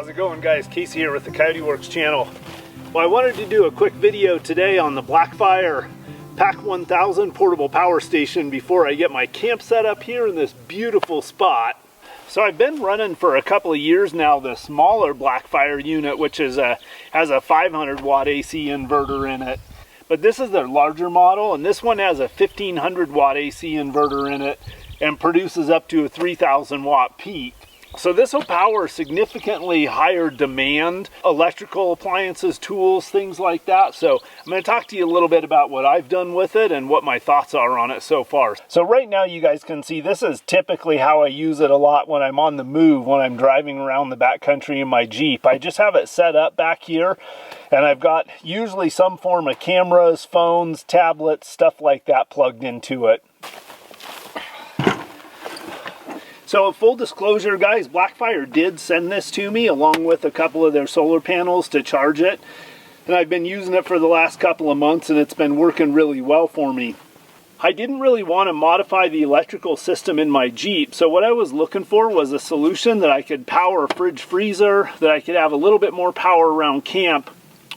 How's it going, guys? Casey here with the Coyote Works channel. Well, I wanted to do a quick video today on the Blackfire PAC 1000 portable power station before I get my camp set up here in this beautiful spot. So I've been running for a couple of years now the smaller Blackfire unit, which is has a 500 watt AC inverter in it. But this is their larger model, and this one has a 1500 watt AC inverter in it and produces up to a 3000 watt peak. So this will power significantly higher demand electrical appliances, tools, things like that. So I'm going to talk to you a little bit about what I've done with it and what my thoughts are on it so far. So right now you guys can see this is typically how I use it a lot when I'm on the move, when I'm driving around the backcountry in my Jeep. I just have it set up back here, and I've got usually some form of cameras, phones, tablets, stuff like that plugged into it. So full disclosure, guys, Blackfire did send this to me along with a couple of their solar panels to charge it. And I've been using it for the last couple of months, and it's been working really well for me. I didn't really want to modify the electrical system in my Jeep, so what I was looking for was a solution that I could power a fridge freezer, that I could have a little bit more power around camp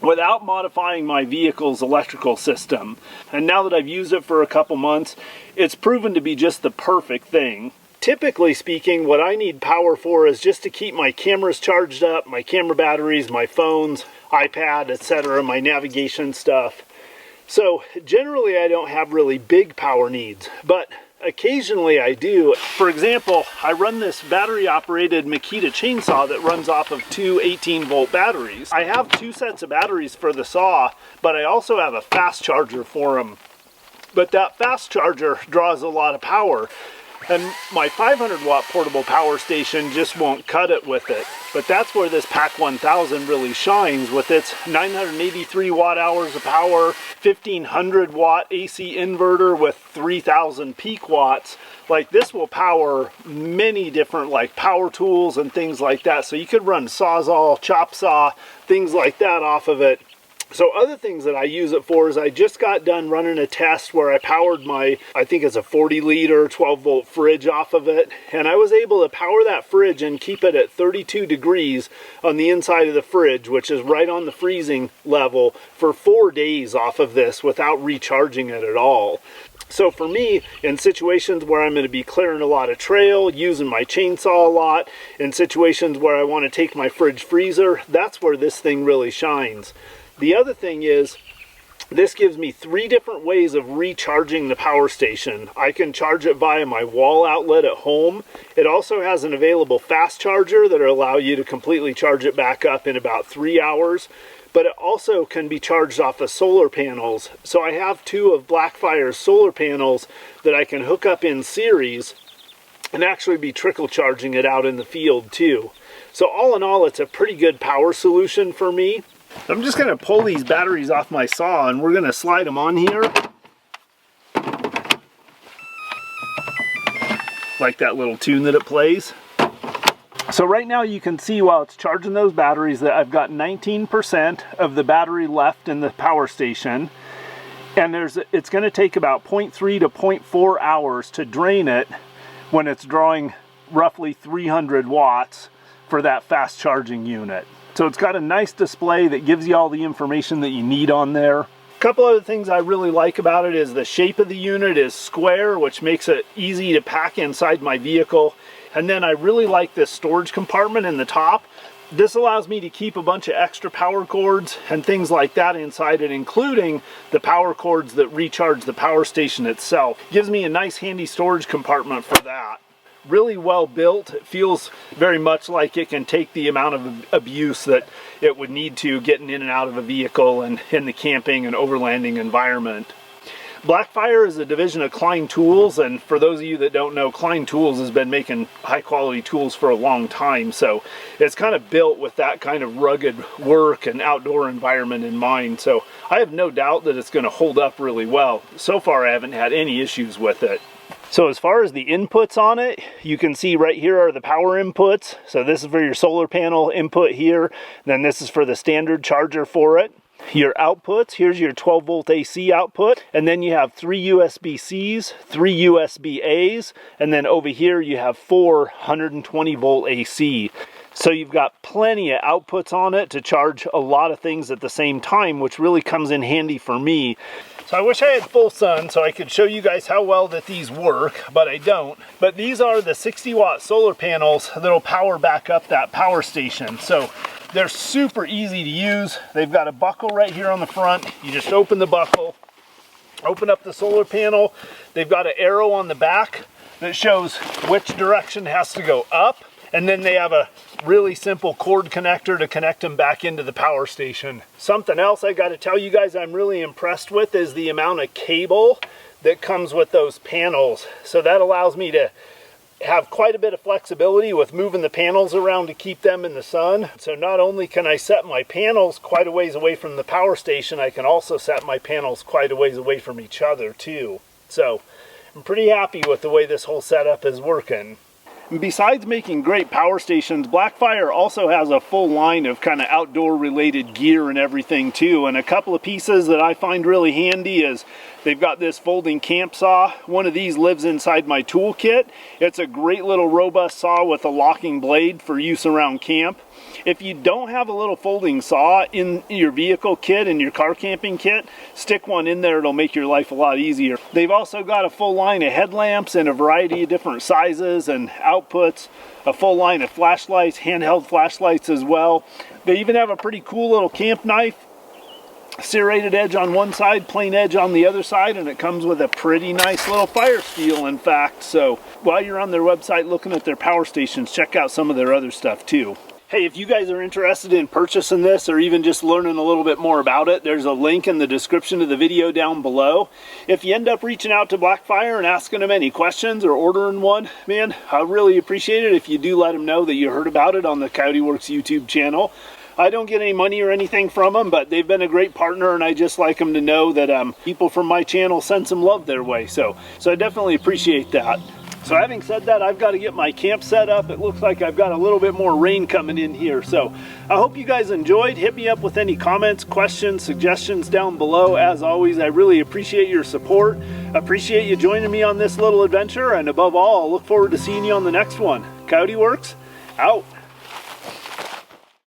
without modifying my vehicle's electrical system. And now that I've used it for a couple months, it's proven to be just the perfect thing. Typically speaking, what I need power for is just to keep my cameras charged up, my camera batteries, my phones, iPad, etc., my navigation stuff. So generally I don't have really big power needs, but occasionally I do. For example, I run this battery operated Makita chainsaw that runs off of two 18-volt batteries. I have two sets of batteries for the saw, but I also have a fast charger for them. But that fast charger draws a lot of power, and my 500 watt portable power station just won't cut it with it. But that's where this PAC 1000 really shines with its 983 watt hours of power, 1500 watt AC inverter with 3000 peak watts. Like, this will power many different like power tools and things like that. So you could run Sawzall, chop saw, things like that off of it. So other things that I use it for is I just got done running a test where I powered my, I think it's a 40 liter 12 volt fridge off of it. And I was able to power that fridge and keep it at 32 degrees on the inside of the fridge, which is right on the freezing level, for 4 days off of this without recharging it at all. So for me, in situations where I'm going to be clearing a lot of trail, using my chainsaw a lot, in situations where I want to take my fridge freezer, that's where this thing really shines. The other thing is, this gives me 3 different ways of recharging the power station. I can charge it via my wall outlet at home. It also has an available fast charger that will allow you to completely charge it back up in about 3 hours. But it also can be charged off of solar panels. So I have 2 of Blackfire's solar panels that I can hook up in series and actually be trickle charging it out in the field too. So all in all, it's a pretty good power solution for me. I'm just going to pull these batteries off my saw, and we're going to slide them on here. Like that little tune that it plays. So right now you can see while it's charging those batteries that I've got 19% of the battery left in the power station. And it's going to take about 0.3 to 0.4 hours to drain it when it's drawing roughly 300 watts for that fast charging unit. So it's got a nice display that gives you all the information that you need on there. A couple other things I really like about it is the shape of the unit is square, which makes it easy to pack inside my vehicle. And then I really like this storage compartment in the top. This allows me to keep a bunch of extra power cords and things like that inside it, including the power cords that recharge the power station itself. Gives me a nice handy storage compartment for that. Really well built. It feels very much like it can take the amount of abuse that it would need to getting in and out of a vehicle and in the camping and overlanding environment. Blackfire is a division of Klein Tools, and for those of you that don't know, Klein Tools has been making high quality tools for a long time, so it's kind of built with that kind of rugged work and outdoor environment in mind. So I have no doubt that it's going to hold up really well. So far I haven't had any issues with it. So as far as the inputs on it, you can see right here are the power inputs. So this is for your solar panel input here. Then this is for the standard charger for it. Your outputs, here's your 12 volt AC output, and then you have 3 USB-Cs, 3 USB-As, and then over here you have 4 120 volt AC. So you've got plenty of outputs on it to charge a lot of things at the same time, which really comes in handy for me. So I wish I had full sun so I could show you guys how well that these work, but I don't. But these are the 60-watt solar panels that'll power back up that power station. So they're super easy to use. They've got a buckle right here on the front. You just open the buckle, open up the solar panel. They've got an arrow on the back that shows which direction has to go up. And then they have a really simple cord connector to connect them back into the power station. Something else I got to tell you guys I'm really impressed with is the amount of cable that comes with those panels. So that allows me to have quite a bit of flexibility with moving the panels around to keep them in the sun. So not only can I set my panels quite a ways away from the power station, I can also set my panels quite a ways away from each other too. So I'm pretty happy with the way this whole setup is working. Besides making great power stations, Blackfire also has a full line of kind of outdoor related gear and everything too. And a couple of pieces that I find really handy is they've got this folding camp saw. One of these lives inside my toolkit. It's a great little robust saw with a locking blade for use around camp. If you don't have a little folding saw in your vehicle kit, in your car camping kit, stick one in there. It'll make your life a lot easier. They've also got a full line of headlamps in a variety of different sizes and outputs, a full line of flashlights, handheld flashlights as well. They even have a pretty cool little camp knife, serrated edge on one side, plain edge on the other side, and it comes with a pretty nice little fire steel, in fact. So while you're on their website looking at their power stations, check out some of their other stuff too. Hey, if you guys are interested in purchasing this or even just learning a little bit more about it, there's a link in the description of the video down below. If you end up reaching out to Blackfire and asking them any questions or ordering one, man, I really appreciate it if you do let them know that you heard about it on the Coyote Works YouTube channel. I don't get any money or anything from them, but they've been a great partner, and I just like them to know that people from my channel send some love their way. So I definitely appreciate that. So having said that, I've got to get my camp set up. It looks like I've got a little bit more rain coming in here. So I hope you guys enjoyed. Hit me up with any comments, questions, suggestions down below. As always, I really appreciate your support. Appreciate you joining me on this little adventure. And above all, I'll look forward to seeing you on the next one. Coyote Works, out.